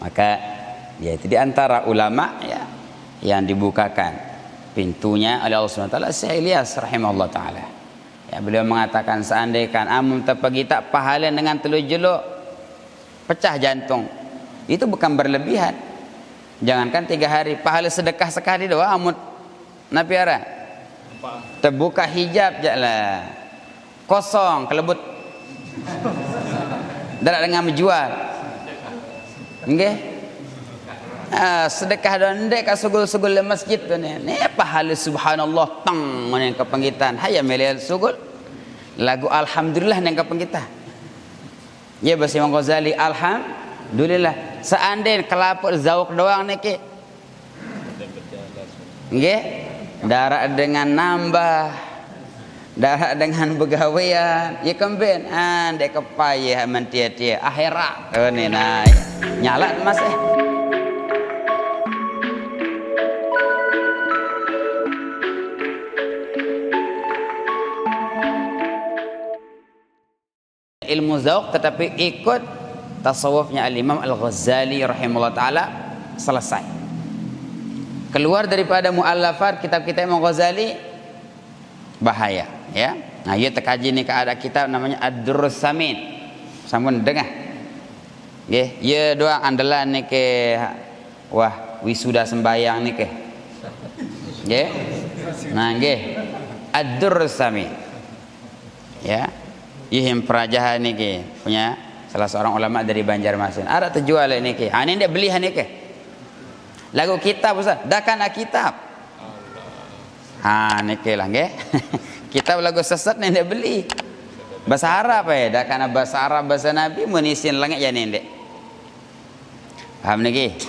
Maka dia itu di antara ulama ya yang dibukakan pintunya oleh Allah Subhanahu wa taala, Syekh Ilyas rahimahullah taala. Ya, beliau mengatakan seandainya amun tepagi tak pahala dengan telu jeluk pecah jantung. Itu bukan berlebihan. Jangankan 3 hari, pahala sedekah sekali doa amun napiara. Terbuka hijab jalah. Kosong kelebut. Darat dengan menjual. Nggih. Sedekah dan ndek ka sugul-sugul le masjid tu ni. Ni pahala subhanallah tang mana yang kepenggitan. Hayya melel sugul. Lagu alhamdulillah yang kepenggitan. Ya bahasa Imam Ghazali alhamdulillah. Seandainya kelaput zauk doang ni ke. Nggih. Darat dengan nambah. Darat dengan begawean. Ya kemben andai kepayah mentia-tia akhirat. Oh ni nah. Nyala Mas ilmu zauq tetapi ikut tasawufnya al-Imam Al-Ghazali rahimahullah taala selesai. Keluar daripada muallafat kitab-kitab Imam Ghazali bahaya ya. Nah, ia terkaji ni ke ada kitab namanya Ad-Durrus Samin. Sampun dengar. Nggih, ia doang andalan ni ke wah wisuda sembayang ni ke. Nggih. Nah, nggih. Ad-Durrus Samin. Ya. Ihim perajahan ni ke punya salah seorang ulama dari Banjarmasin. Ada terjual ni ke. Ha ni dia beli ni ke. Lagu kitab Ustaz, dah kan kitab. Ha ni ke lah nggih. Kitab lagu sesat ni dia beli. Bahasa Arab dah kan bahasa Arab bahasa Nabi menisin langit ya ni ndek. Paham ni ke?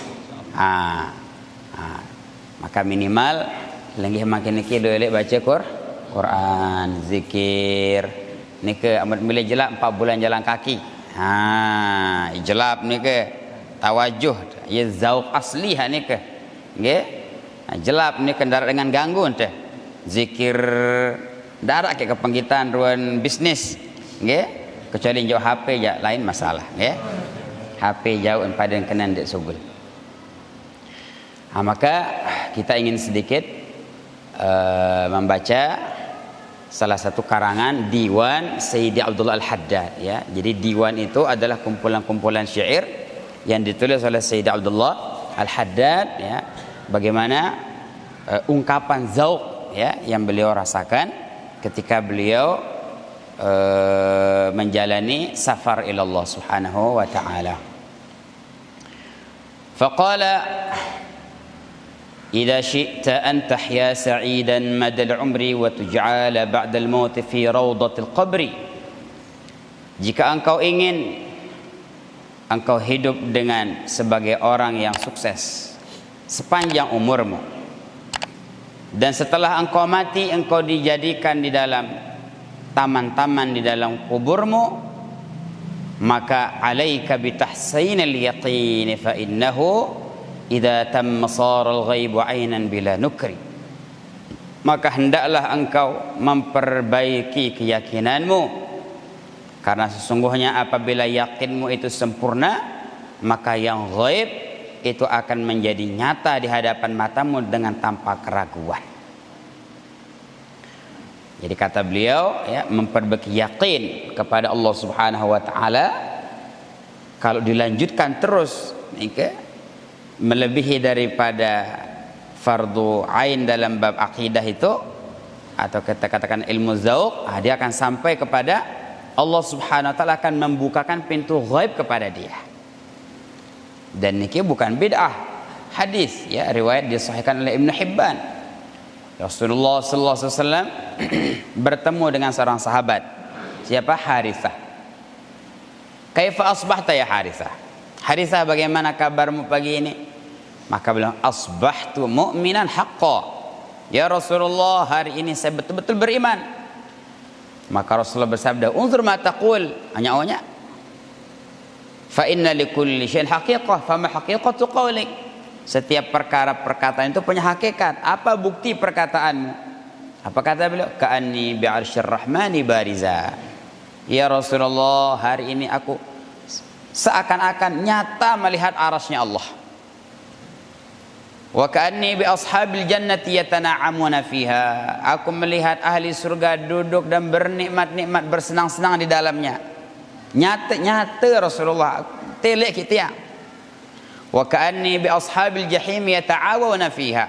Maka minimal lagi makin ni ke boleh baca Quran, zikir. Ni ke amat bila jelap 4 bulan jalan kaki. Jelap ni ke tawajuh ya zauq asli ni ke. Nggih. Jelap ni ke darat dengan ganggu ente. Zikir darat ke kepenggitan ruan bisnis. Nggih. Kecuali jauh HP je lain masalah, nggih. HP jauh padan kenan dek sugul. Maka kita ingin sedikit membaca salah satu karangan Diwan Sayyidi Abdullah Al-Haddad ya. Jadi diwan itu adalah kumpulan-kumpulan syair yang ditulis oleh Sayyidi Abdullah Al-Haddad ya. Bagaimana ungkapan zauq ya yang beliau rasakan ketika beliau menjalani safar ila Allah Subhanahu wa taala. Faqala إذا شئت أن تحيا سعيدا مدى العمر وتجعل بعد الموت في روضة القبر. Jika engkau ingin engkau hidup dengan sebagai orang yang sukses sepanjang umurmu, dan setelah engkau mati engkau dijadikan di dalam taman-taman di dalam kuburmu, maka alaika bitahsinil yaqin fa innahu idza tamma saral ghaibu ainan bila nukri. Maka hendaklah engkau memperbaiki keyakinanmu, karena sesungguhnya apabila yakinmu itu sempurna, maka yang ghaib itu akan menjadi nyata di hadapan matamu dengan tanpa keraguan. Jadi kata beliau ya, memperbaiki yakin kepada Allah Subhanahu wa taala kalau dilanjutkan terus melebihi daripada fardu ain dalam bab akidah itu, atau kita katakan ilmu zauq, dia akan sampai kepada Allah Subhanahu wa taala akan membukakan pintu ghaib kepada dia. Dan ini bukan bid'ah, hadis ya, riwayat disahihkan oleh Ibnu Hibban. Rasulullah sallallahu alaihi wasallam bertemu dengan seorang sahabat. Siapa? Harithah. Kaifa asbahta ya Harithah? Harithah, bagaimana kabarmu pagi ini? Maka bilang, asbahtu mu'minan haqqan. Ya Rasulullah, hari ini saya betul-betul beriman. Maka Rasulullah bersabda, unzur ma taqul, hanya fa inna likulli syai'in haqiqah, fa ma haqiqatu qawlik. Setiap perkara-perkataan itu punya hakikat. Apa bukti perkataanmu? Apa kata beliau? Ka'anni bi'arsyir rahmani bariza. Ya Rasulullah, hari ini aku seakan-akan nyata melihat arasnya Allah. Wa ka'anni bi ashabil jannati yatana'amuna fiha. Aku melihat ahli surga duduk dan bernikmat-nikmat, bersenang-senang di dalamnya. Nyata Rasulullah telek kita ya. Wa ka'anni bi ashabil jahim yata'awuna fiha.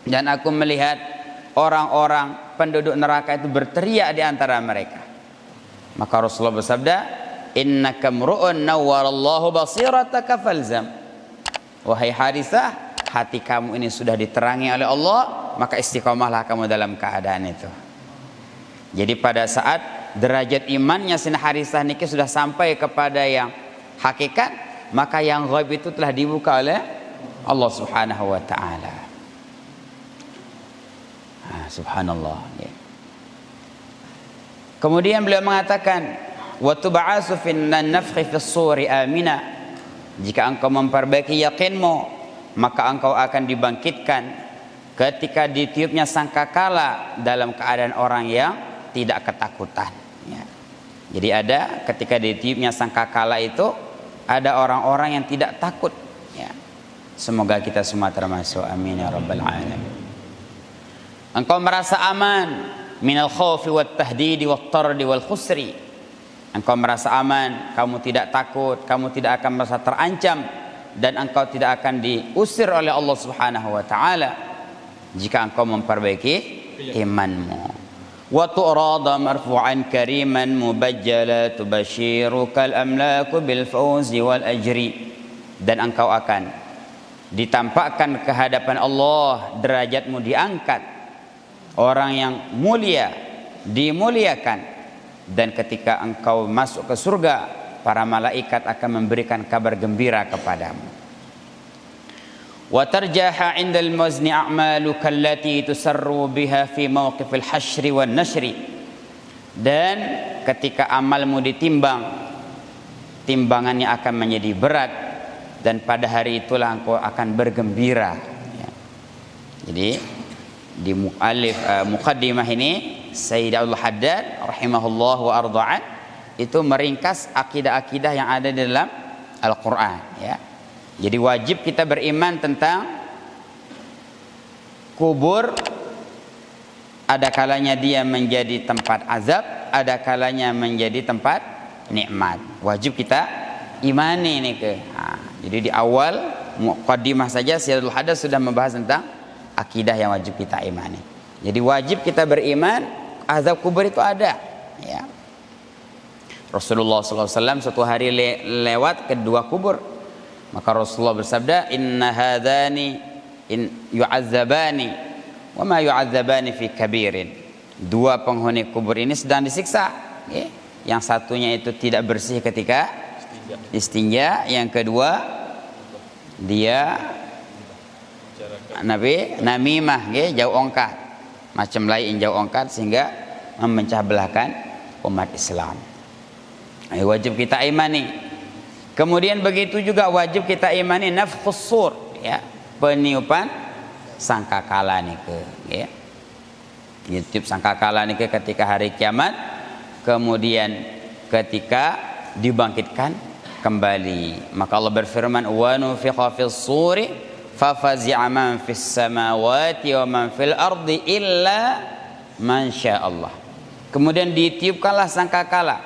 Dan aku melihat orang-orang penduduk neraka itu berteriak di antara mereka. Maka Rasulullah bersabda, innaka mru'un nawwarallahu basirataka falzam. Wahai Harithah, hati kamu ini sudah diterangi oleh Allah, maka istiqomahlah kamu dalam keadaan itu. Jadi pada saat derajat imannya Sayyidina Harithah niki sudah sampai kepada yang hakikat, maka yang ghaib itu telah dibuka oleh Allah Subhanahu wa taala. Subhanallah. Kemudian beliau mengatakan, wa tub'asu fin nafkhi fis suri amina. Jika engkau memperbaiki yakinmu, maka engkau akan dibangkitkan ketika ditiupnya sangkakala dalam keadaan orang yang tidak ketakutan ya. Jadi ada ketika ditiupnya sangkakala itu ada orang-orang yang tidak takut ya. Semoga kita semua termasuk, amin ya rabbal alamin. Engkau merasa aman minal khawfi wat tahdidi wat tardi wal khusri. Engkau merasa aman, kamu tidak takut, kamu tidak akan merasa terancam, dan engkau tidak akan diusir oleh Allah Subhanahu wa taala jika engkau memperbaiki imanmu. Wa tu'rada marfu'an kariman mubajjala tubashirukal amlaku bil fawzi wal ajri. Dan engkau akan ditampakkan ke hadapan Allah, derajatmu diangkat, orang yang mulia dimuliakan. Dan ketika engkau masuk ke surga, para malaikat akan memberikan kabar gembira kepadamu. Wa tarjaha 'indal mazni a'maluka allati tusarru biha fi mawqifil hasyri wan nashri. Dan ketika amalmu ditimbang, timbangannya akan menjadi berat, dan pada hari itulah engkau akan bergembira ya. Jadi di muqaddimah ini Sayyid Abdul Haddad rahimahullah wa arda'an itu meringkas akidah-akidah yang ada di dalam Al-Quran ya. Jadi wajib kita beriman tentang kubur, ada kalanya dia menjadi tempat azab, ada kalanya menjadi tempat nikmat. Wajib kita imani ini ke. Jadi di awal muqaddimah saja Sayyid Abdul Haddad sudah membahas tentang akidah yang wajib kita imani. Jadi wajib kita beriman azab kubur itu ada ya. Rasulullah SAW suatu hari lewat kedua kubur, maka Rasulullah bersabda, inna hadani yu'azzabani wa ma yu'azzabani fi kabirin. Dua penghuni kubur ini sedang disiksa ya. Yang satunya itu tidak bersih ketika istinja, yang kedua dia namimah ya, jauh ongkat, macam lain jauh ongkat sehingga memecah belahkan umat Islam. Wajib kita imani. Kemudian begitu juga wajib kita imani nafkhus sur ya, peniupan sangkakala nike ya. Ditiup sangkakala nike ketika hari kiamat, kemudian ketika dibangkitkan kembali. Maka Allah berfirman, wa nufikha fis suri fafazi'a man fis samawati wa man fil ardi illa man sya'allah. Kemudian ditiupkanlah sangkakala,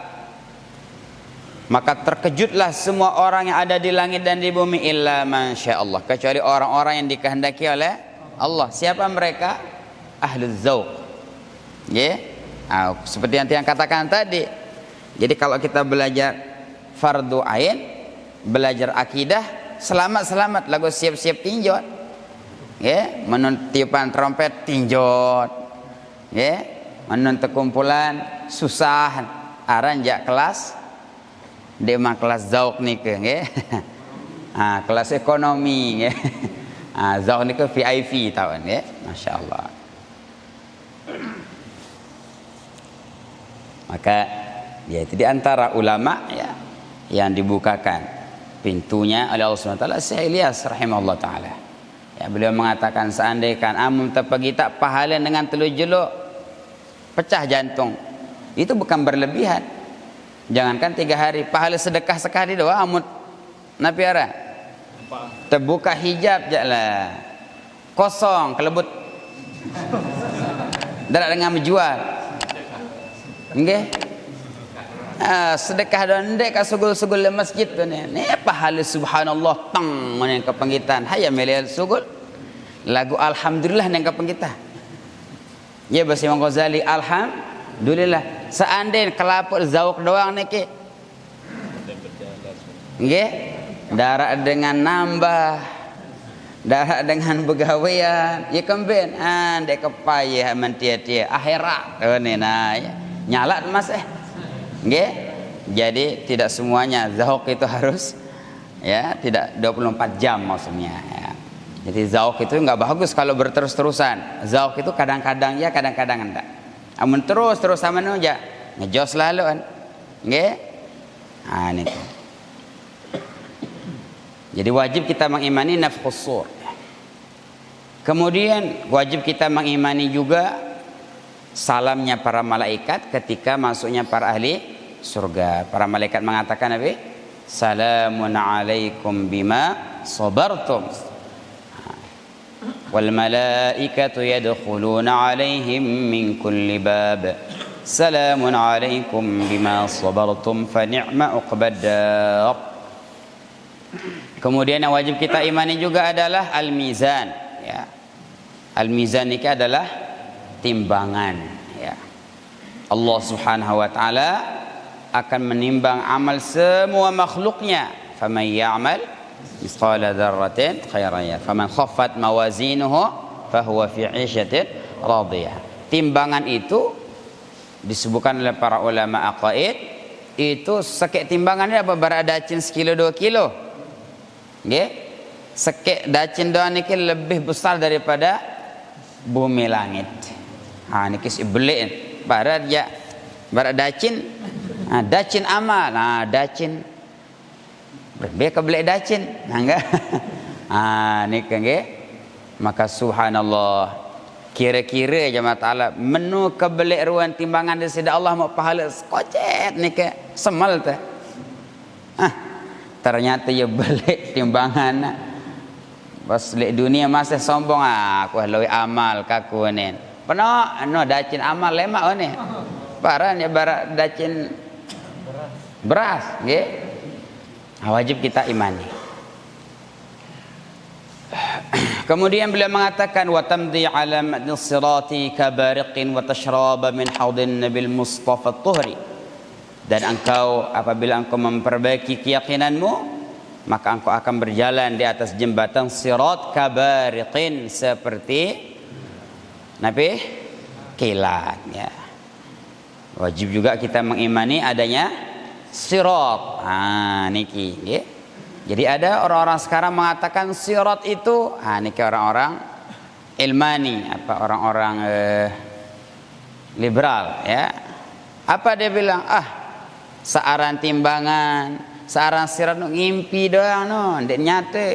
maka terkejutlah semua orang yang ada di langit dan di bumi illa man sya'allah, kecuali orang-orang yang dikehendaki oleh Allah. Siapa mereka? Ahlul dzauq ya. Seperti yang katakan tadi. Jadi kalau kita belajar fardu ain, belajar akidah, selamat-selamat lagu siap-siap tinjot ya, menun tiupan trompet tinjot ya, menun kumpulan susah aranjak kelas dia mah kelas zauq nike ya. Kelas ekonomi ya. Zauq nike VIP tahun ya, masyaallah. Maka ya itu di antara ulama ya yang dibukakan pintunya oleh Allah SWT, Syekh Ilyas rahimahullah taala. Ya, beliau mengatakan seandainya amun tepagi tak pahala dengan telu jeluk pecah jantung, itu bukan berlebihan. Jangankan 3 hari, pahala sedekah sekali doa amut napiara. Terbuka hijab jalah. Kosong kelebut. Darat dengan menjual. Nggih. Sedekah doang ndek ka sugul-sugul le masjid tu ni. Ni pahala subhanallah tang mana ke penggitan. Hayya melel sugul. Lagu alhamdulillah nang ke penggitan. Ya bahasa Imam Ghazali alhamdulillah. Seandainya kelaput zauk doang ni ke. Nggih. Darat dengan nambah. Darat dengan begawaian. Ya kemben ndek kepayah mentia-tia akhirat. Oh ni nah. Nyalat Mas nggih. Jadi tidak semuanya zauk itu harus ya, tidak 24 jam maksudnya ya. Jadi zauk itu enggak bagus kalau berterus-terusan. Zauk itu kadang-kadang ya, kadang-kadang enggak. Amun terus sama nu aja ngejos lalu kan. Nggih. Ini tuh. Jadi wajib kita mengimani nafkhus sur. Kemudian wajib kita mengimani juga salamnya para malaikat ketika masuknya para ahli surga. Para malaikat mengatakan apa? Salamun alaikum bima sabartum. Wal malaikatu yadkhuluna alaihim min kulli bab. Salamun alaikum bima sabartum fa ni'ma uqbad dar. Kemudian yang wajib kita imani juga adalah al-mizan ya. Al-mizan ini adalah timbangan ya. Allah Subhanahu wa taala akan menimbang amal semua makhluknya. Faman ya'mal mithqala dzarratin khairan yarah, faman khaffat mawazinuhu fahuwa fi 'ishatin radiyah. Timbangan itu disebutkan oleh para ulama aqaid, itu sekek timbangannya apa? Beradacin sekilo 2 kilo. Nggih. Sekek dacin doang niki lebih besar daripada bumi langit. Niki belik barat ya. Barat dacin. Dacin amal. Dacin berbeda kebelik dacin. Enggak. Niki nggih. Maka subhanallah, kira-kira jemaah taala menu kebelik ruan timbangan di sisi Allah mau pahala sekocet niki semal teh. Ternyata ya balik timbangan. Pas lek dunia masih sombong aku lebih amal kaku nen. Peno dacin amal lemak ne. Paran ya barat dacin beras nggih. Wajib kita imani. Kemudian beliau mengatakan wa tamdi ala madnis sirati kabariqin wa tashraba min haudin nabil mustafa tuhri. Dan engkau apabila engkau memperbaiki keyakinanmu, maka engkau akan berjalan di atas jembatan sirat kabariqin seperti nabi kilat ya. Wajib juga kita mengimani adanya sirat. Niki ya. Jadi ada orang-orang sekarang mengatakan sirat itu niki orang-orang ilmani, apa orang-orang liberal ya. Apa dia bilang? Searan timbangan, searan sirat ngimpi doang ndek nyate.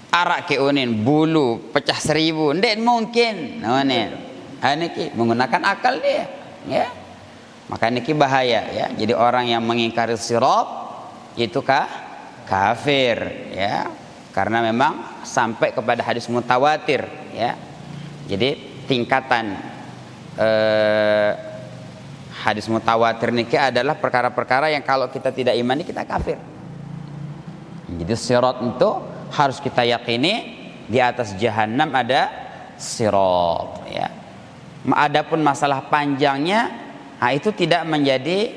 Arak ke unin bulu pecah 1000, ndek mungkin. Niki menggunakan akal dia, ya. Maka niki bahaya ya. Jadi orang yang mengingkari sirat itu kafir ya. Karena memang sampai kepada hadis mutawatir ya. Jadi tingkatan hadis mutawatir niki adalah perkara-perkara yang kalau kita tidak imani kita kafir. Jadi sirat itu harus kita yakini di atas jahanam ada sirat ya. Adapun masalah panjangnya itu tidak menjadi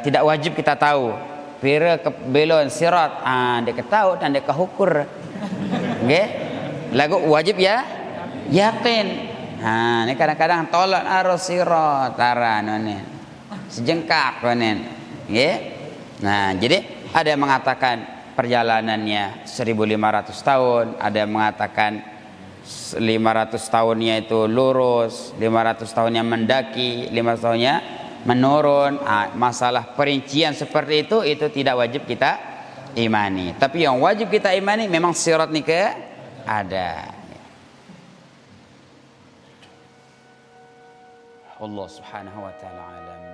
tidak wajib kita tahu. Pira belon sirat dia ketahu dan dia kehukur. Nggih. Lagu wajib ya yakin. Ini kadang-kadang tolak arus sirat taranone. Sejengkak konen. Nggih. Nah, jadi ada yang mengatakan perjalanannya 1500 tahun, ada yang mengatakan 500 tahunnya itu lurus, 500 tahunnya mendaki, 500 tahunnya menurun. Masalah perincian seperti itu tidak wajib kita imani. Tapi yang wajib kita imani memang sirat nikah ada. Allah Subhanahu wa taala alam.